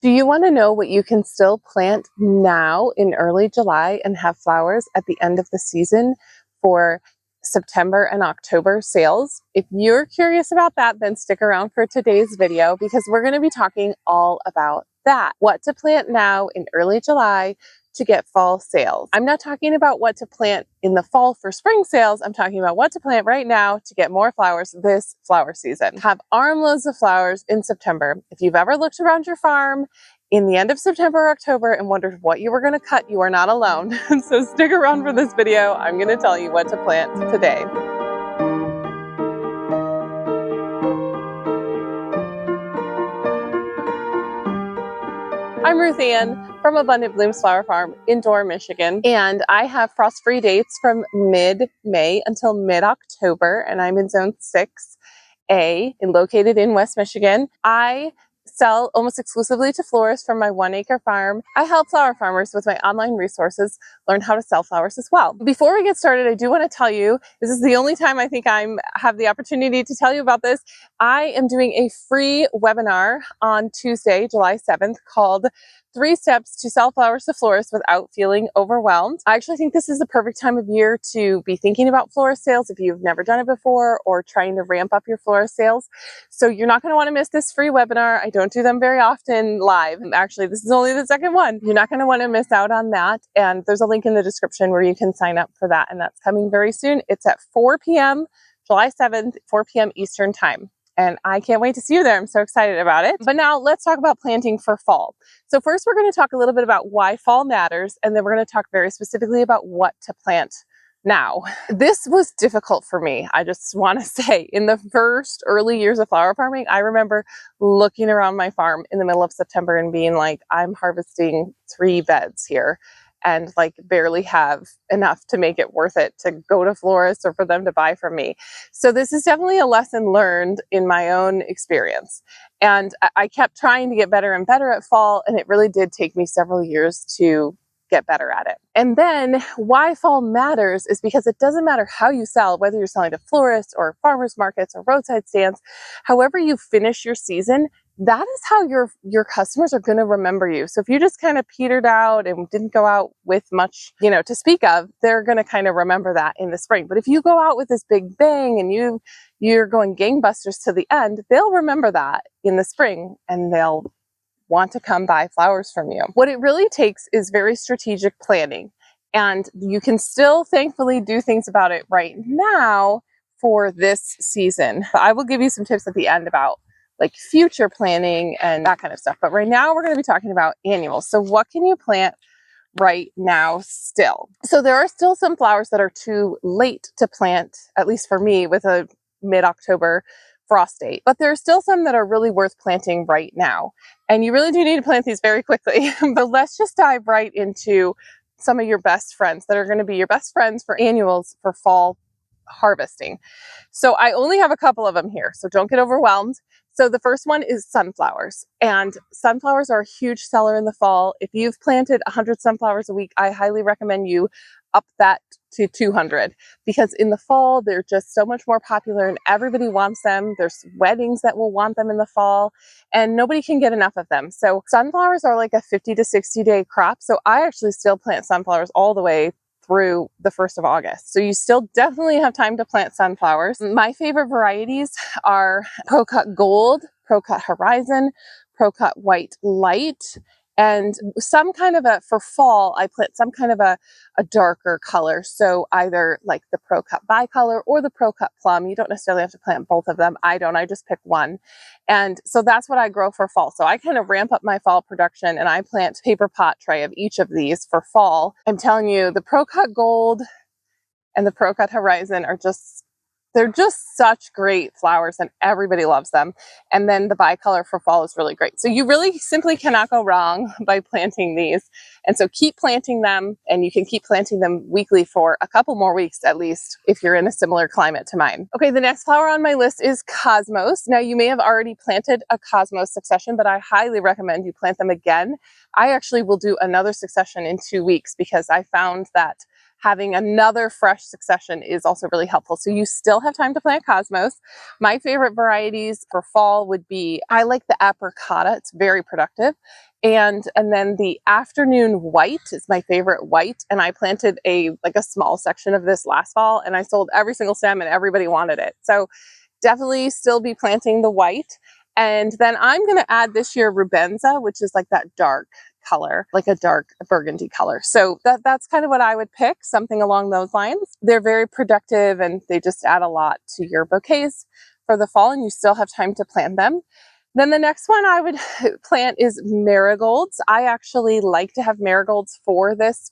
Do you want to know what you can still plant now in early July and have flowers at the end of the season for September and October sales? If you're curious about that, then stick around for today's video because we're going to be talking all about that. What to plant now in early July to get fall sales. I'm not talking about what to plant in the fall for spring sales. I'm talking about what to plant right now to get more flowers this flower season. Have armloads of flowers in September. If you've ever looked around your farm in the end of September or October and wondered what you were going to cut, you are not alone. So stick around for this video. I'm going to tell you what to plant today. I'm Ruth Ann from Abundant Blooms Flower Farm in Dorr, Michigan, and I have frost-free dates from mid-May until mid-October, and I'm in Zone 6A and located in West Michigan. I sell almost exclusively to florists from my 1-acre farm. I help flower farmers with my online resources learn how to sell flowers as well. Before we get started, I do want to tell you, this is the only time I think I have the opportunity to tell you about this. I am doing a free webinar on Tuesday, July 7th called 3 Steps to Sell Flowers to Florists Without Feeling Overwhelmed. I actually think this is the perfect time of year to be thinking about florist sales if you've never done it before or trying to ramp up your florist sales. So you're not going to want to miss this free webinar. I don't do them very often live. Actually, this is only the second one. You're not going to want to miss out on that. And there's a link in the description where you can sign up for that. And that's coming very soon. It's at 4 p.m., July 7th, 4 p.m. Eastern time. And I can't wait to see you there. I'm so excited about it. But now let's talk about planting for fall. So first, we're going to talk a little bit about why fall matters. And then we're going to talk very specifically about what to plant now. This was difficult for me. I just want to say, in the first early years of flower farming, I remember looking around my farm in the middle of September and being like, I'm harvesting 3 beds here and like barely have enough to make it worth it to go to florists or for them to buy from me. So this is definitely a lesson learned in my own experience. And I kept trying to get better and better at fall, and it really did take me several years to get better at it. And then why fall matters is because it doesn't matter how you sell, whether you're selling to florists or farmers markets or roadside stands, however you finish your season, that is how your customers are going to remember you. So if you just kind of petered out and didn't go out with much, to speak of, they're going to kind of remember that in the spring. But if you go out with this big bang and you're going gangbusters to the end, they'll remember that in the spring and they'll want to come buy flowers from you. What it really takes is very strategic planning. And you can still thankfully do things about it right now for this season. I will give you some tips at the end about like future planning and that kind of stuff. But right now we're going to be talking about annuals. So what can you plant right now still? So there are still some flowers that are too late to plant, at least for me, with a mid-October frost date. But there are still some that are really worth planting right now. And you really do need to plant these very quickly. But let's just dive right into some of your best friends that are going to be your best friends for annuals for fall harvesting. So I only have a couple of them here, so don't get overwhelmed. So the first one is sunflowers, and sunflowers are a huge seller in the fall. If you've planted 100 sunflowers a week, I highly recommend you up that to 200 because in the fall, they're just so much more popular and everybody wants them. There's weddings that will want them in the fall and nobody can get enough of them. So sunflowers are like a 50 to 60 day crop. So I actually still plant sunflowers all the way through the 1st of August. So you still definitely have time to plant sunflowers. My favorite varieties are Pro-Cut Gold, Pro-Cut Horizon, Pro-Cut White Light, and some kind of for fall, I plant some kind of a darker color. So either like the Pro-Cut Bicolor or the Pro-Cut Plum. You don't necessarily have to plant both of them. I just pick one. And so that's what I grow for fall. So I kind of ramp up my fall production and I plant paper pot tray of each of these for fall. I'm telling you, the Pro-Cut Gold and the Pro-Cut Horizon are they're just such great flowers and everybody loves them. And then the bicolor for fall is really great. So you really simply cannot go wrong by planting these. And so keep planting them, and you can keep planting them weekly for a couple more weeks at least if you're in a similar climate to mine. Okay, the next flower on my list is Cosmos. Now you may have already planted a Cosmos succession, but I highly recommend you plant them again. I actually will do another succession in 2 weeks because I found that having another fresh succession is also really helpful. So you still have time to plant cosmos. My favorite varieties for fall would be, I like the apricota. It's very productive. And then the afternoon white is my favorite white. And I planted a small section of this last fall, and I sold every single stem and everybody wanted it. So definitely still be planting the white. And then I'm going to add this year rubenza, which is like that dark color, like a dark burgundy color. So that's kind of what I would pick, something along those lines. They're very productive and they just add a lot to your bouquets for the fall, and you still have time to plant them. Then the next one I would plant is marigolds. I actually like to have marigolds for this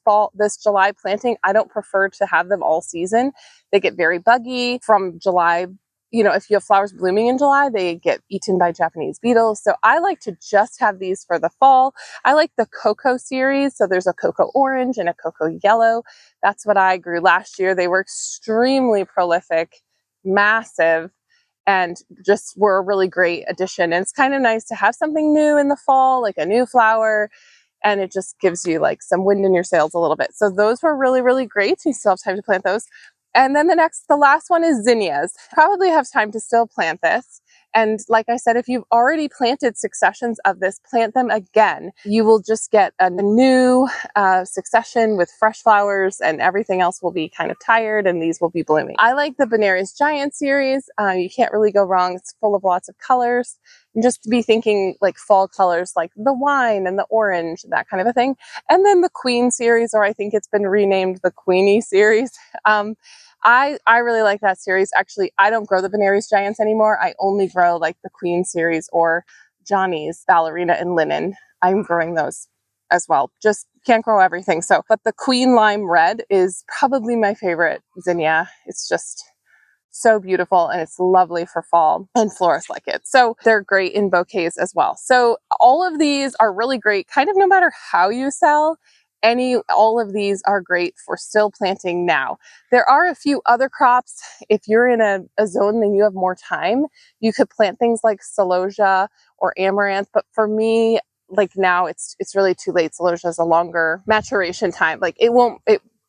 July planting. I don't prefer to have them all season. They get very buggy from July. You know, if you have flowers blooming in July, they get eaten by Japanese beetles. So I like to just have these for the fall. I like the cocoa series. So there's a cocoa orange and a cocoa yellow. That's what I grew last year. They were extremely prolific, massive, and just were a really great addition. And it's kind of nice to have something new in the fall, like a new flower, and it just gives you like some wind in your sails a little bit. So those were really, really great. You still have time to plant those. And then the last one is zinnias. Probably have time to still plant this. And like I said, if you've already planted successions of this, plant them again. You will just get a new succession with fresh flowers, and everything else will be kind of tired, and these will be blooming. I like the Benares Giant series. You can't really go wrong. It's full of lots of colors. And just to be thinking like fall colors, like the wine and the orange, that kind of a thing. And then the Queen series, or I think it's been renamed the Queenie series. I really like that series. Actually, I don't grow the Benares Giants anymore. I only grow like the Queen series or Johnny's Ballerina and Linen. I'm growing those as well. Just can't grow everything. So, but the Queen Lime Red is probably my favorite zinnia. It's just so beautiful, and it's lovely for fall, and florists like it. So they're great in bouquets as well. So all of these are really great, kind of no matter how you sell. All of these are great for still planting now. There are a few other crops. If you're in a zone and you have more time, you could plant things like celosia or amaranth. But for me, like now, it's really too late. Celosia has a longer maturation time. Like it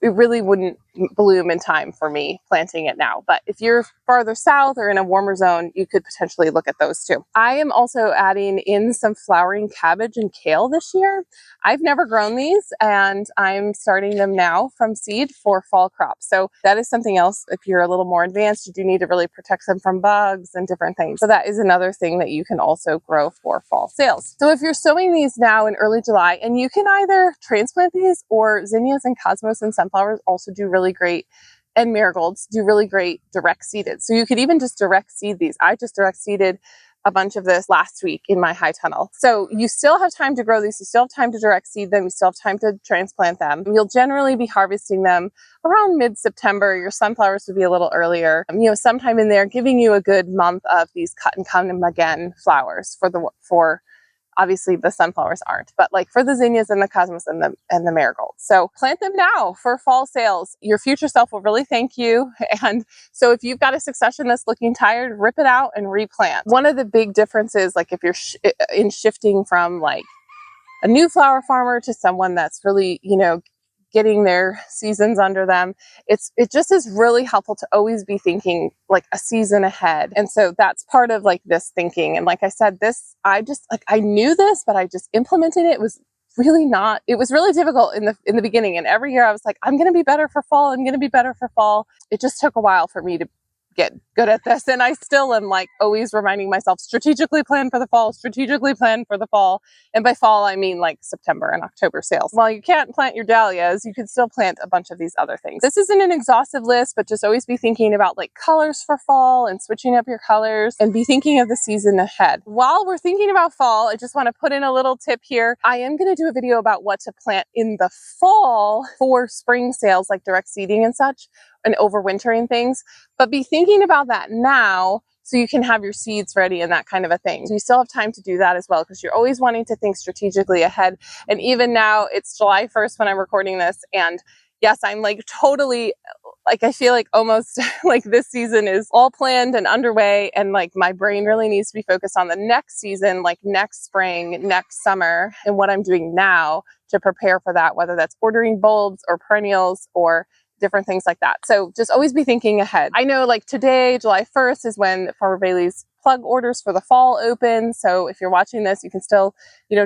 really wouldn't bloom in time for me planting it now. But if you're farther south or in a warmer zone, you could potentially look at those too. I am also adding in some flowering cabbage and kale this year. I've never grown these, and I'm starting them now from seed for fall crops. So that is something else. If you're a little more advanced, you do need to really protect them from bugs and different things. So that is another thing that you can also grow for fall sales. So if you're sowing these now in early July, and you can either transplant these, or zinnias and cosmos and sunflowers also do really great, and marigolds do really great direct seeded. So you could even just direct seed these. I just direct seeded a bunch of this last week in my high tunnel. So you still have time to grow these. You still have time to direct seed them. You still have time to transplant them. You'll generally be harvesting them around mid-September. Your sunflowers would be a little earlier. Sometime in there, giving you a good month of these cut and come again flowers for obviously the sunflowers aren't, but like for the zinnias and the cosmos and the marigolds. So plant them now for fall sales. Your future self will really thank you. And so if you've got a succession that's looking tired, rip it out and replant. One of the big differences, like if you're in shifting from like a new flower farmer to someone that's really, getting their seasons under them, it just is really helpful to always be thinking like a season ahead. And so that's part of like this thinking. And like I said, I knew this, but I just implemented it. It was really difficult in the beginning. And every year I was like, I'm going to be better for fall. I'm going to be better for fall. It just took a while for me to get good at this. And I still am like always reminding myself, strategically plan for the fall, strategically plan for the fall. And by fall, I mean like September and October sales. While you can't plant your dahlias, you can still plant a bunch of these other things. This isn't an exhaustive list, but just always be thinking about like colors for fall and switching up your colors, and be thinking of the season ahead. While we're thinking about fall, I just want to put in a little tip here. I am going to do a video about what to plant in the fall for spring sales, like direct seeding and such, and overwintering things. But be thinking about that now so you can have your seeds ready and that kind of a thing. So you still have time to do that as well, because you're always wanting to think strategically ahead. And even now, it's July 1st when I'm recording this. And yes, I'm like totally, like I feel like almost like this season is all planned and underway. And like my brain really needs to be focused on the next season, like next spring, next summer, and what I'm doing now to prepare for that, whether that's ordering bulbs or perennials or different things like that. So just always be thinking ahead. I know like today, July 1st is when Farmer Bailey's plug orders for the fall open. So if you're watching this, you can still,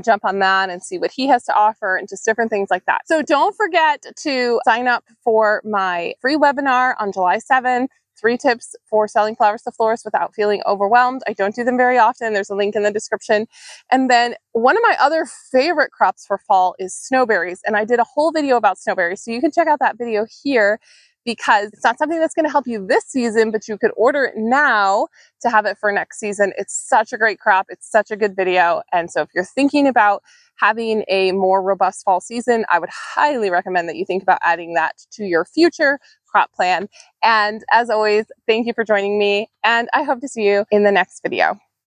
jump on that and see what he has to offer and just different things like that. So don't forget to sign up for my free webinar on July 7th. 3 tips for selling flowers to florists without feeling overwhelmed. I don't do them very often. There's a link in the description. And then one of my other favorite crops for fall is snowberries. And I did a whole video about snowberries. So you can check out that video here, because it's not something that's going to help you this season, but you could order it now to have it for next season. It's such a great crop. It's such a good video. And so if you're thinking about having a more robust fall season, I would highly recommend that you think about adding that to your future crop plan. And as always, thank you for joining me, and I hope to see you in the next video.